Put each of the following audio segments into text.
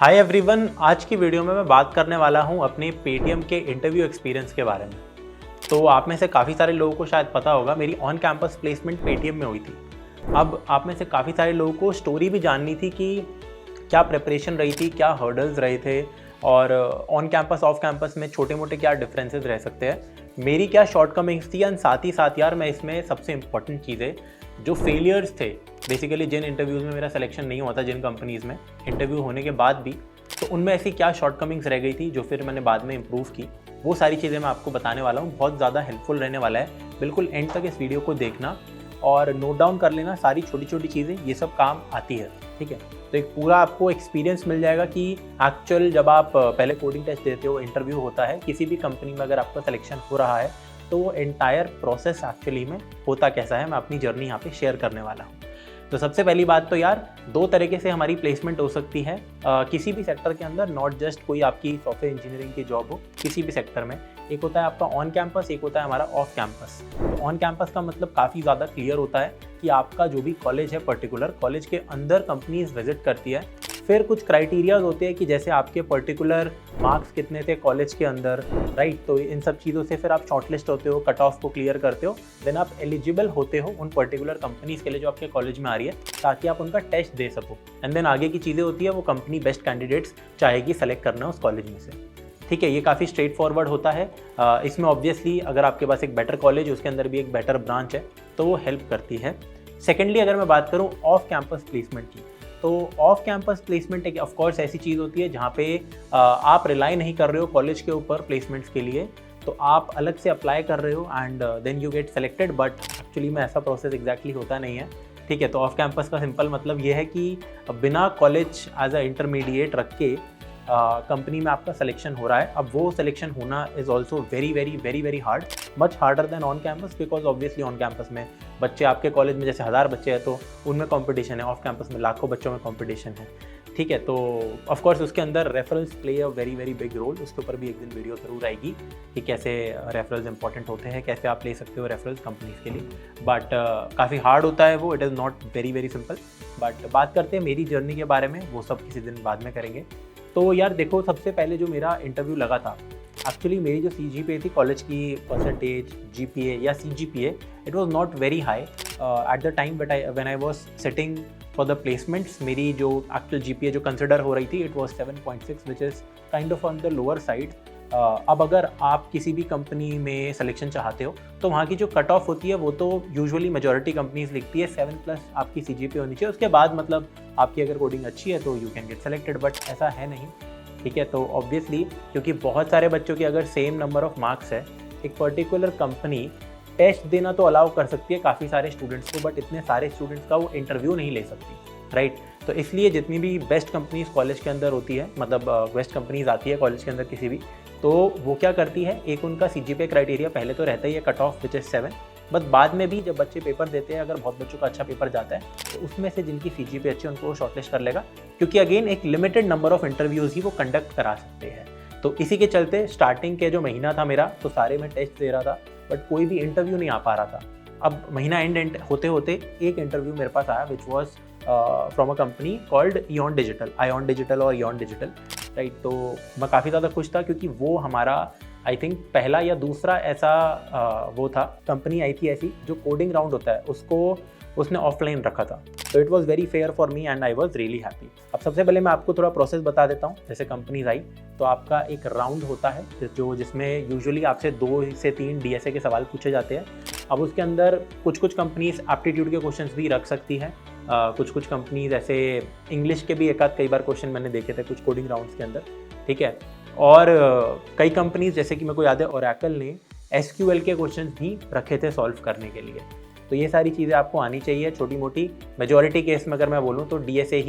Hi everyone, आज की video में मैं बात करने वाला हूं अपने पेटीएम के इंटरव्यू एक्सपीरियंस के बारे में। तो आप में से काफ़ी सारे लोगों को शायद पता होगा, मेरी ऑन कैंपस प्लेसमेंट पेटीएम में हुई थी। अब आप में से काफ़ी सारे लोगों को स्टोरी भी जाननी थी कि क्या प्रिपरेशन रही थी, क्या हर्डल्स रहे थे और ऑन कैंपस ऑफ कैंपस में छोटे मोटे क्या डिफरेंसेस रह सकते हैं, मेरी क्या शॉर्टकमिंग्स थी। एंड साथ ही साथ यार मैं इसमें सबसे इंपॉर्टेंट चीज़ें जो फेलियर्स थे, बेसिकली जिन इंटरव्यूज़ में मेरा सिलेक्शन नहीं हुआ था, जिन कंपनीज़ में इंटरव्यू होने के बाद भी, तो उनमें ऐसी क्या शॉर्टकमिंग्स रह गई थी जो फिर मैंने बाद में इम्प्रूव की, वो सारी चीज़ें मैं आपको बताने वाला हूँ। बहुत ज़्यादा हेल्पफुल रहने वाला है, बिल्कुल एंड तक इस वीडियो को देखना और नोट डाउन कर लेना सारी छोटी छोटी चीज़ें, ये सब काम आती है, ठीक है। तो एक पूरा आपको एक्सपीरियंस मिल जाएगा कि एक्चुअल जब आप पहले कोडिंग टेस्ट देते हो, इंटरव्यू होता है किसी भी कंपनी में, अगर आपका सिलेक्शन हो रहा है तो वो एंटायर प्रोसेस एक्चुअली में होता कैसा है, मैं अपनी जर्नी यहाँ पे शेयर करने वाला हूँ। तो सबसे पहली बात तो यार, दो तरीके से हमारी प्लेसमेंट हो सकती है किसी भी सेक्टर के अंदर, नॉट जस्ट कोई आपकी सॉफ्टवेयर इंजीनियरिंग की जॉब हो, किसी भी सेक्टर में। एक होता है आपका ऑन कैंपस, एक होता है हमारा ऑफ कैंपस। तो ऑन कैंपस का मतलब काफ़ी ज़्यादा क्लियर होता है कि आपका जो भी कॉलेज है, पर्टिकुलर कॉलेज के अंदर कंपनीज विजिट करती है। फिर कुछ क्राइटेरियाज होते हैं कि जैसे आपके पर्टिकुलर मार्क्स कितने थे कॉलेज के अंदर, राइट। तो इन सब चीज़ों से फिर आप शॉर्टलिस्ट होते हो, कट ऑफ को क्लियर करते हो, देन आप एलिजिबल होते हो उन पर्टिकुलर कंपनीज के लिए जो आपके कॉलेज में आ रही है, ताकि आप उनका टेस्ट दे सको। एंड देन आगे की चीज़ें होती है, वो कंपनी बेस्ट कैंडिडेट्स चाहेगी सेलेक्ट करना उस कॉलेज में से, ठीक है। ये काफ़ी स्ट्रेट फॉरवर्ड होता है। इसमें ऑब्वियसली अगर आपके पास एक बेटर कॉलेज, उसके अंदर भी एक बेटर ब्रांच है, तो वो हेल्प करती है। सेकेंडली अगर मैं बात करूँ ऑफ कैंपस प्लेसमेंट की, तो ऑफ कैंपस प्लेसमेंट एक ऑफकोर्स ऐसी चीज़ होती है जहाँ पे आप रिलाई नहीं कर रहे हो कॉलेज के ऊपर प्लेसमेंट्स के लिए, तो आप अलग से अप्लाई कर रहे हो and then you get selected. But actually में ऐसा प्रोसेस एग्जैक्टली होता नहीं है, ठीक है। तो ऑफ कैंपस का सिंपल मतलब ये है कि बिना कॉलेज एज अ इंटरमीडिएट रख के कंपनी में आपका सिलेक्शन हो रहा है। अब वो सिलेक्शन होना is also very very very very hard, much harder than on campus, because obviously on campus में बच्चे, आपके कॉलेज में जैसे 1000 बच्चे हैं तो उनमें कंपटीशन है, ऑफ कैंपस में लाखों बच्चों में कंपटीशन है, ठीक है। तो ऑफ कोर्स उसके अंदर referrals play a very very big role. उसके ऊपर भी एक दिन वीडियो जरूर आएगी कि कैसे रेफरल्स इंपॉर्टेंट होते हैं, कैसे आप ले सकते हो रेफरल्स कंपनीज के लिए। बट काफ़ी हार्ड होता है वो, it is not very very simple. But बात करते हैं मेरी जर्नी के बारे में, वो सब किसी दिन बाद में करेंगे। तो यार देखो, सबसे पहले जो मेरा इंटरव्यू लगा था, एक्चुअली मेरी जो CGPA थी, कॉलेज की परसेंटेज, GPA या CGPA, it was not very high at the time, but when I was sitting for the placements, मेरी जो एक्चुअल GPA जो कंसिडर हो रही थी, it was 7.6, which is kind of on the lower side. अब अगर आप किसी भी कंपनी में सिलेक्शन चाहते हो तो वहाँ की जो कट ऑफ होती है वो तो यूजुअली मेजॉरिटी कंपनीज लिखती है 7+ आपकी CGPA होनी चाहिए। उसके बाद मतलब आपकी अगर कोडिंग अच्छी है तो you can get selected, but ऐसा है नहीं, ठीक है। तो ऑब्वियसली क्योंकि बहुत सारे बच्चों की अगर सेम नंबर ऑफ मार्क्स है, एक पर्टिकुलर कंपनी टेस्ट देना तो अलाउ कर सकती है काफ़ी सारे स्टूडेंट्स को, बट इतने सारे स्टूडेंट्स का वो इंटरव्यू नहीं ले सकती, राइट। तो इसलिए जितनी भी बेस्ट कंपनीज कॉलेज के अंदर होती है, मतलब बेस्ट कंपनीज आती है कॉलेज के अंदर किसी भी, तो वो क्या करती है, एक उनका CGPA क्राइटेरिया पहले तो रहता ही है, cut of which is 7, but बाद में भी जब बच्चे पेपर देते हैं, अगर बहुत बच्चों का अच्छा पेपर जाता है तो उसमें से जिनकी CGPA अच्छी है उनको शॉर्टलिस्ट कर लेगा, क्योंकि अगेन एक लिमिटेड नंबर ऑफ इंटरव्यूज़ ही वो कंडक्ट करा सकते हैं। तो इसी के चलते स्टार्टिंग के जो महीना था मेरा, तो सारे में टेस्ट दे रहा था, बट कोई भी इंटरव्यू नहीं आ पा रहा था। अब महीना एंड होते होते एक इंटरव्यू मेरे पास आया, which was from a company called ion digital और इयॉन डिजिटल, राइट। तो मैं काफ़ी ज़्यादा खुश था क्योंकि वो हमारा आई थिंक पहला या दूसरा ऐसा वो था, कंपनी आई थी ऐसी जो कोडिंग राउंड होता है उसको उसने ऑफलाइन रखा था। तो it was very fair for me and I was really happy. अब सबसे पहले मैं आपको थोड़ा प्रोसेस बता देता हूँ। जैसे कंपनीज आई तो आपका एक राउंड होता है जिसमें यूजुअली आपसे 2 से 3 DSA के सवाल पूछे जाते हैं। अब उसके अंदर कुछ कंपनीज एप्टीट्यूड के क्वेश्चंस भी रख सकती हैं, कुछ कंपनीज ऐसे इंग्लिश के भी कई बार क्वेश्चन मैंने देखे थे कुछ कोडिंग राउंड्स के अंदर, ठीक है। और कई कंपनीज जैसे कि मेरे को याद है ओरेकल ने SQL के क्वेश्चंस भी रखे थे सॉल्व करने के लिए। तो ये सारी चीज़ें आपको आनी चाहिए छोटी मोटी। मेजॉरिटी केस में अगर मैं बोलूँ तो DSA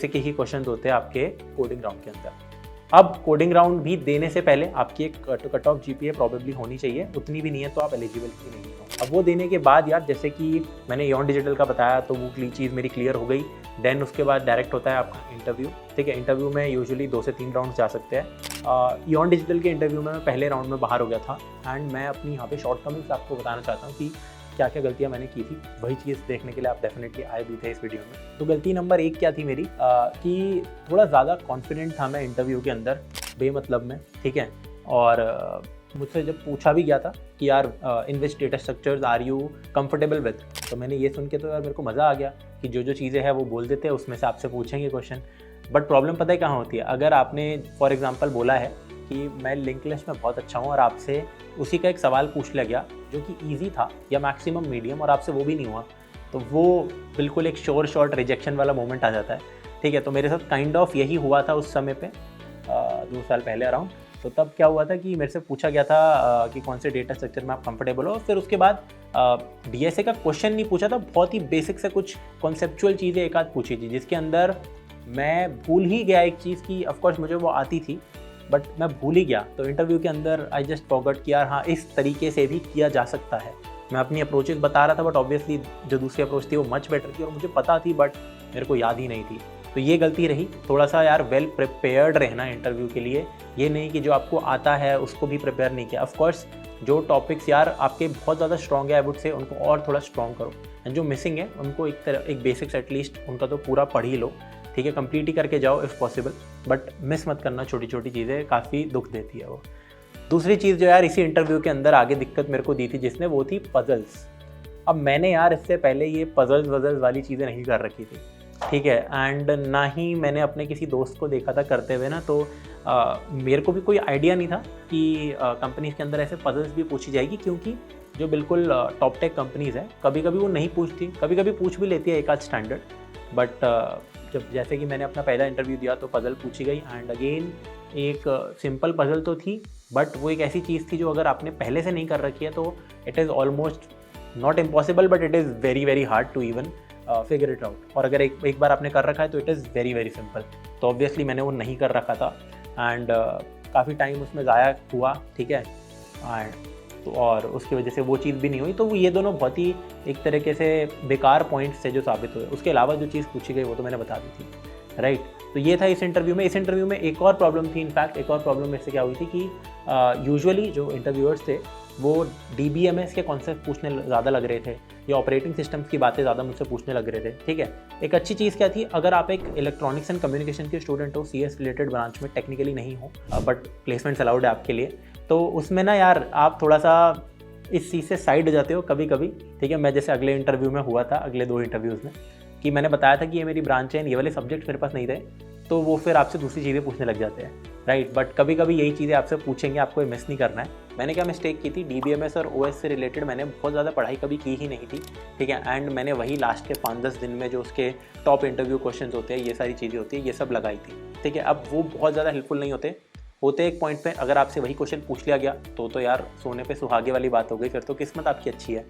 के ही क्वेश्चन होते हैं आपके कोडिंग राउंड के अंदर। अब कोडिंग राउंड भी देने से पहले आपकी एक कट ऑफ GPA प्रॉबेबली होनी चाहिए, उतनी भी नहीं है तो आप एलिजिबल ही नहीं हो। अब वो देने के बाद यार, जैसे कि मैंने इयॉन डिजिटल का बताया, तो वो चीज़ मेरी क्लियर हो गई। देन उसके बाद डायरेक्ट होता है आपका इंटरव्यू, ठीक है। इंटरव्यू में यूजुअली 2 से 3 राउंड जा सकते हैं। इयॉन डिजिटल के इंटरव्यू में मैं पहले राउंड में बाहर हो गया था। एंड मैं अपनी यहाँ पे शॉर्टकमिंग्स आपको बताना चाहता हूँ कि क्या क्या गलतियाँ मैंने की थी, वही चीज़ देखने के लिए आप डेफिनेटली आए भी थे इस वीडियो में। तो गलती नंबर 1 क्या थी मेरी, कि थोड़ा ज़्यादा कॉन्फिडेंट था मैं इंटरव्यू के अंदर बेमतलब में, ठीक है। और मुझसे जब पूछा भी गया था कि यार in which data structures are you comfortable with, तो मैंने ये सुन के तो यार मेरे को मज़ा आ गया कि जो जो चीज़ें हैं वो बोल देते हैं, उसमें से आपसे पूछेंगे क्वेश्चन। बट प्रॉब्लम पता है कहाँ होती है, अगर आपने फॉर एग्जांपल बोला है कि मैं लिंक लिस्ट में बहुत अच्छा हूँ और आपसे उसी का एक सवाल पूछ लिया गया जो कि ईजी था या मैक्सिमम मीडियम और आपसे वो भी नहीं हुआ, तो वो बिल्कुल एक श्योर शॉर्ट रिजेक्शन वाला मोमेंट आ जाता है, ठीक है। तो मेरे साथ काइंड ऑफ यही हुआ था उस समय पे 2 साल पहले अराउंड। तो तब क्या हुआ था कि मेरे से पूछा गया था कि कौन से डेटा स्ट्रक्चर में आप कंफर्टेबल हो, फिर उसके बाद डीएसए का क्वेश्चन नहीं पूछा था, बहुत ही बेसिक से कुछ कॉन्सेप्चुअल चीज़ें एक आध पूछी थी, जिसके अंदर मैं भूल ही गया एक चीज़ की, ऑफकोर्स मुझे वो आती थी बट मैं भूल ही गया। तो इंटरव्यू के अंदर आई जस्ट फॉरगॉट कि यार हाँ इस तरीके से भी किया जा सकता है। मैं अपनी अप्रोचेस बता रहा था बट ऑब्वियसली जो दूसरी अप्रोच थी वो मच बेटर थी और मुझे पता थी बट मेरे को याद ही नहीं थी। तो ये गलती रही, थोड़ा सा यार वेल प्रिपेयर्ड रहना इंटरव्यू के लिए, ये नहीं कि जो आपको आता है उसको भी प्रिपेयर नहीं किया। ऑफकोर्स जो टॉपिक्स यार आपके बहुत ज़्यादा स्ट्रॉन्ग है आई वुड से उनको और थोड़ा स्ट्रॉन्ग करो, एंड जो मिसिंग है उनको एक बेसिक्स एटलीस्ट उनका तो पूरा पढ़ ही लो, ठीक है, कंप्लीट ही करके जाओ इफ़ पॉसिबल, बट मिस मत करना, छोटी छोटी चीज़ें काफ़ी दुख देती है वो। दूसरी चीज़ जो यार इसी इंटरव्यू के अंदर आगे दिक्कत मेरे को दी थी जिसने, वो थी पजल्स। अब मैंने यार इससे पहले ये पजल्स वाली चीज़ें नहीं कर रखी थी, ठीक है, एंड ना ही मैंने अपने किसी दोस्त को देखा था करते हुए ना, तो मेरे को भी कोई आइडिया नहीं था कि कंपनीज़ के अंदर ऐसे पजल्स भी पूछी जाएगी, क्योंकि जो बिल्कुल टॉप टेक कंपनीज़ हैं कभी कभी वो नहीं पूछती, कभी कभी पूछ भी लेती है एक आध स्टैंडर्ड, बट जब जैसे कि मैंने अपना पहला इंटरव्यू दिया तो पजल पूछी गई, एंड अगेन एक सिंपल पजल तो थी बट वो एक ऐसी चीज़ थी जो अगर आपने पहले से नहीं कर रखी है तो it is almost not impossible but it is very very hard to even figure it out. और अगर एक बार आपने कर रखा है तो it is very very simple. तो ऑब्वियसली मैंने वो नहीं कर रखा था एंड काफ़ी टाइम उसमें ज़ाया हुआ, ठीक है, एंड तो और उसकी वजह से वो चीज़ भी नहीं हुई। तो ये दोनों बहुत ही एक तरीके से बेकार पॉइंट्स थे जो साबित हुए। उसके अलावा जो चीज़ पूछी गई वो तो मैंने बता दी थी, राइट। तो ये था इस इंटरव्यू में। इस इंटरव्यू में एक और प्रॉब्लम थी, इनफैक्ट एक और प्रॉब्लम मेरे से क्या हुई थी कि यूजुअली जो इंटरव्यूअर्स थे वो DBMS के कॉन्सेप्ट पूछने ज़्यादा लग रहे थे या ऑपरेटिंग सिस्टम्स की बातें ज़्यादा मुझसे पूछने लग रहे थे, ठीक है। एक अच्छी चीज़ क्या थी, अगर आप एक इलेक्ट्रॉनिक्स एंड कम्युनिकेशन के स्टूडेंट हो, CS रिलेटेड ब्रांच में टेक्निकली नहीं हो बट प्लेसमेंट्स अलाउड है आपके लिए, तो उसमें ना यार आप थोड़ा सा इस चीज़ से साइड हो जाते हो कभी कभी, ठीक है। मैं जैसे अगले इंटरव्यू में हुआ था, अगले 2 इंटरव्यूज़ में, कि मैंने बताया था कि ये मेरी ब्रांच है, ये वाले सब्जेक्ट मेरे पास नहीं थे, तो वो फिर आपसे दूसरी चीज़ें पूछने लग जाते हैं, राइट। बट कभी कभी यही चीज़ें आपसे पूछेंगे, आपको ये मिस नहीं करना है। मैंने क्या मिस्टेक की थी, DBMS और OS से रिलेटेड मैंने बहुत ज़्यादा पढ़ाई कभी की ही नहीं थी, ठीक है, एंड मैंने वही लास्ट के 5-10 दिन में जो उसके टॉप इंटरव्यू क्वेश्चन होते हैं, ये सारी चीज़ें होती है, ये सब लगाई थी, ठीक है। अब वो बहुत ज़्यादा हेल्पफुल नहीं होते एक पॉइंट पे, अगर आपसे वही क्वेश्चन पूछ लिया गया तो यार सोने पे सुहागे वाली बात हो गई, फिर तो किस्मत आपकी अच्छी है।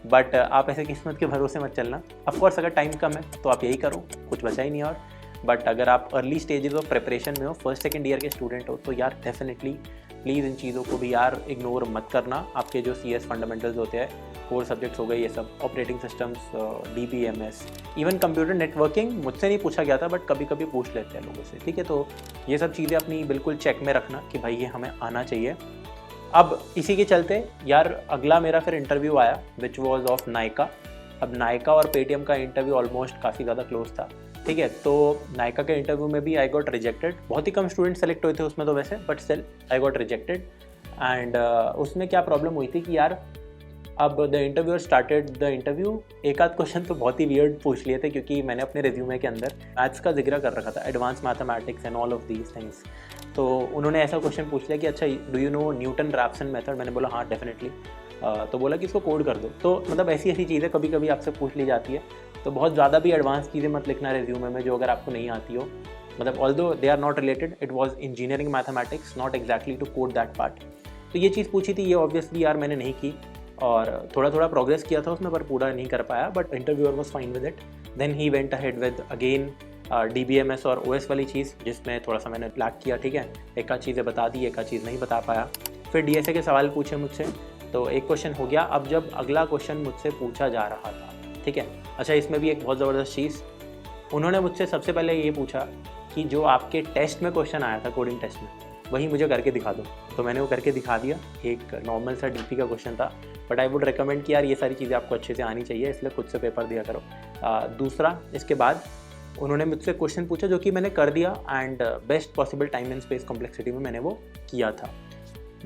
बट आप ऐसे किस्मत के भरोसे मत चलना। ऑफकोर्स अगर टाइम कम है तो आप यही करो, कुछ बचा ही नहीं और। बट अगर आप अर्ली स्टेजेस ऑफ प्रिपरेशन में हो, फर्स्ट सेकंड ईयर के स्टूडेंट हो, तो यार डेफिनेटली प्लीज़ इन चीज़ों को भी यार इग्नोर मत करना। आपके जो CS फंडामेंटल्स होते हैं, कोर सब्जेक्ट्स हो गए ये सब, operating systems, DBMS, even computer networking मुझसे नहीं पूछा गया था बट कभी कभी पूछ लेते हैं लोगों से, ठीक है। तो ये सब चीज़ें अपनी बिल्कुल चेक में रखना कि भाई ये हमें आना चाहिए। अब इसी के चलते यार अगला मेरा फिर इंटरव्यू आया विच वॉज ऑफ नायका। अब नायका और पेटीएम का इंटरव्यू ऑलमोस्ट काफ़ी ज़्यादा क्लोज था, ठीक है। तो नायका के इंटरव्यू में भी आई गॉट रिजेक्टेड। बहुत ही कम स्टूडेंट सेलेक्ट हुए थे उसमें तो वैसे, but still I got rejected. And उसमें क्या प्रॉब्लम हुई थी कि यार अब the interviewer started the interview, एक आध क्वेश्चन तो बहुत ही वियर्ड पूछ लिए थे क्योंकि मैंने अपने रिज्यूमे के अंदर मैथ्स का जिक्र कर रखा था, advance mathematics and all of these things. तो उन्होंने ऐसा क्वेश्चन पूछ लिया कि अच्छा do you know Newton Raphson method. मैंने बोला हाँ डेफिनेटली। तो बोला कि इसको कोड कर दो। तो मतलब ऐसी चीज़ें कभी कभी आपसे पूछ ली जाती है, तो बहुत ज़्यादा भी एडवांस चीज़ें मत लिखना रिज्यूमे में जो अगर आपको नहीं आती हो। मतलब although they are not related, it was engineering mathematics, not exactly to code that part. तो ये चीज़ पूछी थी, ये ऑब्वियसली यार मैंने नहीं की और थोड़ा थोड़ा प्रोग्रेस किया था उसमें पर पूरा नहीं कर पाया, but interviewer was fine with it. Then he went ahead with again DBMS और OS वाली चीज़ जिसमें थोड़ा सा मैंने लैक किया, ठीक है। एक आध चीज़ें बता दी, एक आध चीज़ नहीं बता पाया। फिर DSA के सवाल पूछे मुझसे, तो एक क्वेश्चन हो गया। अब जब अगला क्वेश्चन मुझसे पूछा जा रहा था, ठीक है, अच्छा इसमें भी एक बहुत ज़बरदस्त चीज़, उन्होंने मुझसे सबसे पहले ये पूछा कि जो आपके टेस्ट में क्वेश्चन आया था, कोडिंग टेस्ट में, वही मुझे करके दिखा दो। तो मैंने वो करके दिखा दिया। एक नॉर्मल सा DP का क्वेश्चन था, बट आई वुड रिकमेंड कि यार ये सारी चीज़ें आपको अच्छे से आनी चाहिए, इसलिए खुद से पेपर दिया करो। दूसरा, इसके बाद उन्होंने मुझसे क्वेश्चन पूछा जो कि मैंने कर दिया and best possible time and space complexity में मैंने वो किया था।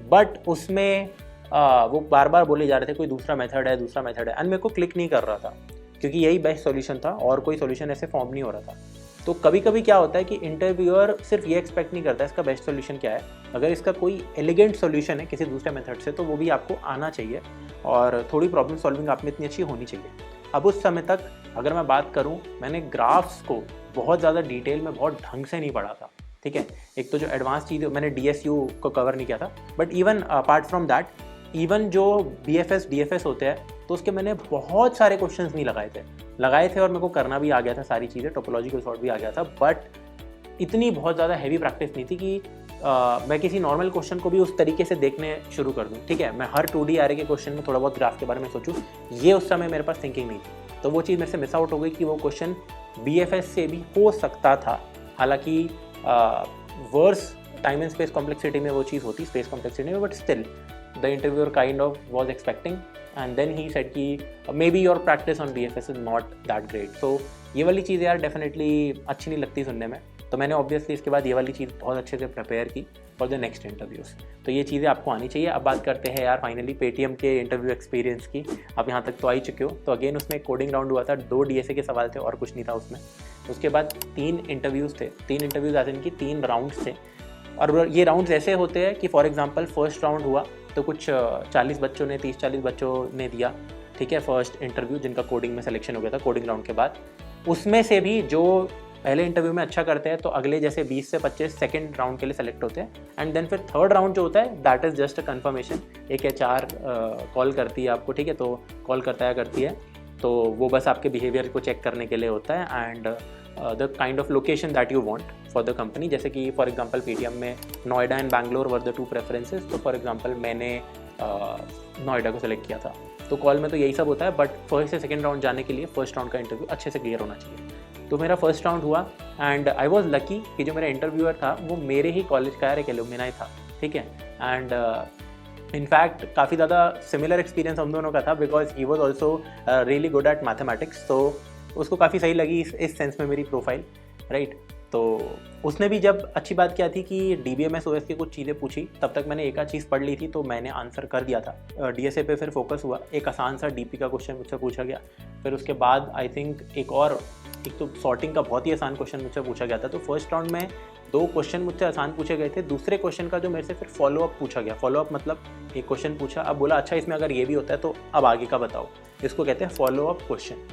बट उसमें वो बार बार बोले जा रहे थे कोई दूसरा मेथड है एंड मेरे को क्लिक नहीं कर रहा था, क्योंकि यही बेस्ट सॉल्यूशन था और कोई सॉल्यूशन ऐसे फॉर्म नहीं हो रहा था। तो कभी कभी क्या होता है कि इंटरव्यूअर सिर्फ ये एक्सपेक्ट नहीं करता इसका बेस्ट सॉल्यूशन क्या है, अगर इसका कोई एलिगेंट सॉल्यूशन है किसी दूसरे मेथड से तो वो भी आपको आना चाहिए और थोड़ी प्रॉब्लम सॉल्विंग आप में इतनी अच्छी होनी चाहिए। अब उस समय तक अगर मैं बात करूं, मैंने ग्राफ्स को बहुत ज़्यादा डिटेल में बहुत ढंग से नहीं पढ़ा था, ठीक है। एक तो जो एडवांस चीज़ मैंने DSU को कवर नहीं किया था, but even apart from that, even जो BFS DFS होते हैं तो उसके मैंने बहुत सारे क्वेश्चंस नहीं लगाए थे और मेरे को करना भी आ गया था सारी चीज़ें, टोपोलॉजिकल सॉर्ट भी आ गया था, बट इतनी बहुत ज़्यादा हैवी प्रैक्टिस नहीं थी कि मैं किसी नॉर्मल क्वेश्चन को भी उस तरीके से देखने शुरू कर दूँ, ठीक है। मैं हर 2D एरे के क्वेश्चन में थोड़ा बहुत ग्राफ के बारे में सोचूँ, ये उस समय मेरे पास थिंकिंग नहीं थी, तो वो चीज़ मेरे से मिस आउट हो गई कि वो क्वेश्चन BFS से भी हो सकता था। हालांकि worse time and space complexity में वो चीज़ होती, स्पेस कॉम्प्लेक्सिटी में, but still the interviewer kind of was expecting and then he said कि maybe your practice on BFS is not that great. तो ये वाली चीज़ यार डेफिनेटली अच्छी नहीं लगती सुनने में, तो मैंने ऑब्वियसली इसके बाद ये वाली चीज़ बहुत अच्छे से प्रिपेयर की फॉर द नेक्स्ट इंटरव्यूज़। तो ये चीज़ें आपको आनी चाहिए। अब बात करते हैं यार फाइनली पेटीएम के इंटरव्यू एक्सपीरियंस की। अब यहाँ तक तो आ ही चुके हो। तो अगेन उसमें एक कोडिंग राउंड हुआ था, 2 DSA के सवाल थे और कुछ नहीं था उसमें। उसके बाद 3 इंटरव्यूज़ थे, 3 इंटरव्यूज़ आज इनकी 3 राउंड्स थे। और ये राउंड्स ऐसे होते हैं कि फॉर एग्जांपल फर्स्ट राउंड हुआ तो कुछ 40 बच्चों ने 30-40 बच्चों ने दिया, ठीक है, फर्स्ट इंटरव्यू जिनका कोडिंग में सिलेक्शन हो गया था कोडिंग राउंड के बाद। उसमें से भी जो पहले इंटरव्यू में अच्छा करते हैं तो अगले जैसे 20 से 25 सेकंड राउंड के लिए सेलेक्ट होते हैं एंड देन फिर थर्ड राउंड जो होता है that is just a conformation. एक HR कॉल करती है आपको, ठीक है, तो कॉल करती है तो वो बस आपके बिहेवियर को चेक करने के लिए होता है and the kind of location that you want for the company. जैसे कि फॉर एग्जांपल पेटीएम में Noida and Bangalore were the 2 preferences, तो फॉर एग्जांपल मैंने नोएडा को सेलेक्ट किया था। तो कॉल में तो यही सब होता है, बट फर्स्ट से सेकंड राउंड जाने के लिए फर्स्ट राउंड का इंटरव्यू अच्छे से क्लियर होना चाहिए। तो मेरा फर्स्ट राउंड हुआ एंड आई वॉज लकी कि जो मेरा इंटरव्यूअर था वो मेरे ही कॉलेज का एक एलुमनाई था, ठीक है। एंड इनफैक्ट काफ़ी ज़्यादा सिमिलर एक्सपीरियंस हम दोनों का था because he was also really good at mathematics, तो उसको काफ़ी सही लगी इस सेंस में मेरी प्रोफाइल, राइट। तो उसने भी जब अच्छी बात क्या थी कि DBMS OS की कुछ चीज़ें पूछी, तब तक मैंने एक आध चीज़ पढ़ ली थी तो मैंने आंसर कर दिया था। DSA पे फिर फोकस हुआ, एक आसान सा DP का क्वेश्चन मुझसे पूछा गया, फिर उसके बाद आई थिंक एक तो सॉर्टिंग का बहुत ही आसान क्वेश्चन मुझसे पूछा गया था। तो फर्स्ट राउंड में 2 क्वेश्चन मुझसे आसान पूछे गए थे, दूसरे क्वेश्चन का जो मेरे से फिर फॉलोअप पूछा गया, फॉलोअप मतलब एक क्वेश्चन पूछा, अब बोला अच्छा इसमें अगर ये भी होता है तो अब आगे का बताओ, इसको कहते हैं फॉलोअप क्वेश्चन।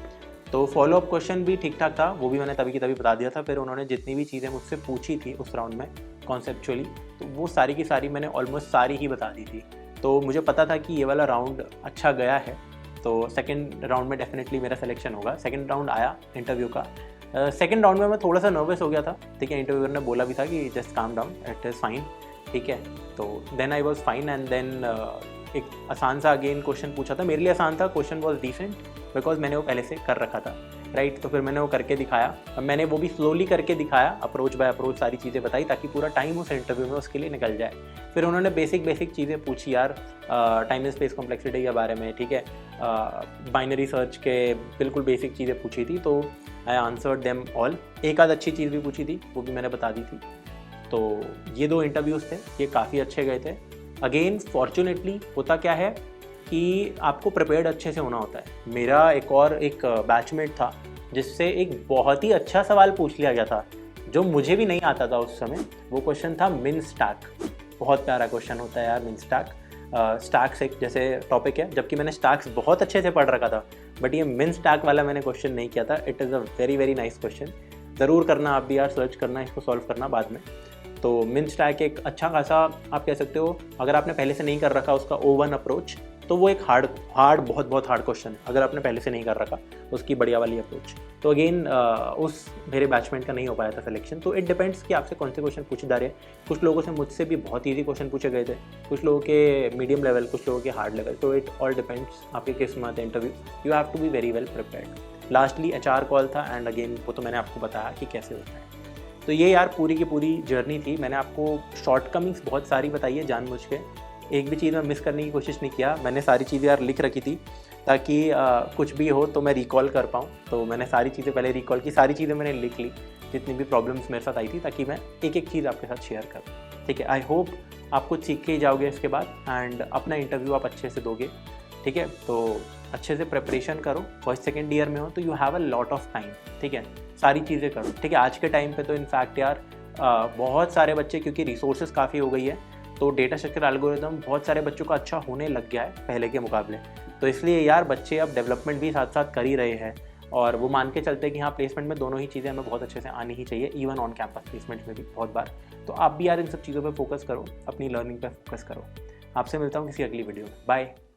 तो फॉलोअप क्वेश्चन भी ठीक ठाक था, वो भी मैंने तभी की तभी बता दिया था। फिर उन्होंने जितनी भी चीज़ें मुझसे पूछी थी उस राउंड में कॉन्सेप्चुअली, तो वो सारी की सारी मैंने ऑलमोस्ट सारी ही बता दी थी। तो मुझे पता था कि ये वाला राउंड अच्छा गया है, तो सेकंड राउंड में डेफिनेटली मेरा सिलेक्शन होगा। सेकंड राउंड आया इंटरव्यू का, सेकंड राउंड में मैं थोड़ा सा नर्वस हो गया था, ठीक है। इंटरव्यूअर ने बोला भी था कि just calm down, it is fine, ठीक है। तो then I was fine and then एक आसान सा अगेन क्वेश्चन पूछा था, मेरे लिए आसान था, क्वेश्चन वॉज डिसेंट बिकॉज मैंने वो पहले से कर रखा था, राइट। तो फिर मैंने वो करके दिखाया, मैंने वो भी स्लोली करके दिखाया, अप्रोच बाय अप्रोच सारी चीज़ें बताई ताकि पूरा टाइम उस इंटरव्यू में उसके लिए निकल जाए। फिर उन्होंने बेसिक चीज़ें पूछी यार, टाइम एंड स्पेस कॉम्प्लेक्सिटी के बारे में, ठीक है, बाइनरी सर्च के बिल्कुल बेसिक चीज़ें पूछी थी, तो आई आंसर्ड देम ऑल। एक आध अच्छी चीज़ भी पूछी थी, वो भी मैंने बता दी थी। तो ये 2 इंटरव्यूज़ थे, ये काफ़ी अच्छे गए थे। अगेन फॉर्चुनेटली होता क्या है कि आपको प्रिपेयर्ड अच्छे से होना होता है। मेरा एक बैचमेट था जिससे एक बहुत ही अच्छा सवाल पूछ लिया गया था जो मुझे भी नहीं आता था उस समय। वो क्वेश्चन था मिन स्टैक, बहुत प्यारा क्वेश्चन होता है यार मिन स्टैक। स्टैक्स एक जैसे टॉपिक है, जबकि मैंने स्टैक्स बहुत अच्छे से पढ़ रखा था, बट ये मिन स्टैक वाला मैंने क्वेश्चन नहीं किया था। It is a very nice question, ज़रूर करना आप भी यार, सर्च करना, इसको सॉल्व करना बाद में। तो मिन स्टैक एक अच्छा खासा आप कह सकते हो, अगर आपने पहले से नहीं कर रखा उसका O1 अप्रोच, तो वो एक बहुत हार्ड क्वेश्चन है अगर आपने पहले से नहीं कर रखा उसकी बढ़िया वाली अप्रोच। तो अगेन उस मेरे बैचमेंट का नहीं हो पाया था सिलेक्शन। तो इट डिपेंड्स कि आपसे कौन से क्वेश्चन पूछे जा रहे हैं। कुछ लोगों से मुझसे भी बहुत ईजी क्वेश्चन पूछे गए थे, कुछ लोगों के मीडियम लेवल, कुछ लोगों के हार्ड लेवल। तो इट ऑल डिपेंड्स आपकी किस्मत है interview, you have to be very well prepared. Lastly HR call था एंड अगेन वो तो मैंने आपको बताया कि कैसे होता है। तो ये यार पूरी की पूरी जर्नी थी। मैंने आपको शॉर्टकमिंग्स बहुत सारी बताई है जानबूझ के, एक भी चीज़ मैं मिस करने की कोशिश नहीं किया। मैंने सारी चीज़ें यार लिख रखी थी ताकि कुछ भी हो तो मैं रिकॉल कर पाऊँ। तो मैंने सारी चीज़ें पहले रिकॉल की, सारी चीज़ें मैंने लिख ली जितनी भी प्रॉब्लम्स मेरे साथ आई थी, ताकि मैं एक एक चीज़ आपके साथ शेयर करूँ। ठीक है, आई होप आप कुछ सीख के ही जाओगे इसके बाद एंड अपना इंटरव्यू आप अच्छे से दोगे। ठीक है, तो अच्छे से प्रिपरेशन करो। फर्स्ट सेकेंड ईयर में हो तो you have a lot of time. ठीक है, सारी चीज़ें करो। ठीक है, आज के टाइम पे तो इनफैक्ट यार बहुत सारे बच्चे, क्योंकि रिसोर्सेज काफ़ी हो गई है, तो डेटा स्ट्रक्चर एल्गोरिदम बहुत सारे बच्चों का अच्छा होने लग गया है पहले के मुकाबले। तो इसलिए यार बच्चे अब डेवलपमेंट भी साथ साथ कर ही रहे हैं और वो मान के चलते हैं कि हाँ, प्लेसमेंट में दोनों ही चीज़ें हमें बहुत अच्छे से आनी ही चाहिए, इवन ऑन कैंपस प्लेसमेंट में भी बहुत बार। तो आप भी यार इन सब चीज़ों पर फोकस करो, अपनी लर्निंग पर फोकस करो। आपसे मिलता हूँ किसी अगली वीडियो में। बाय।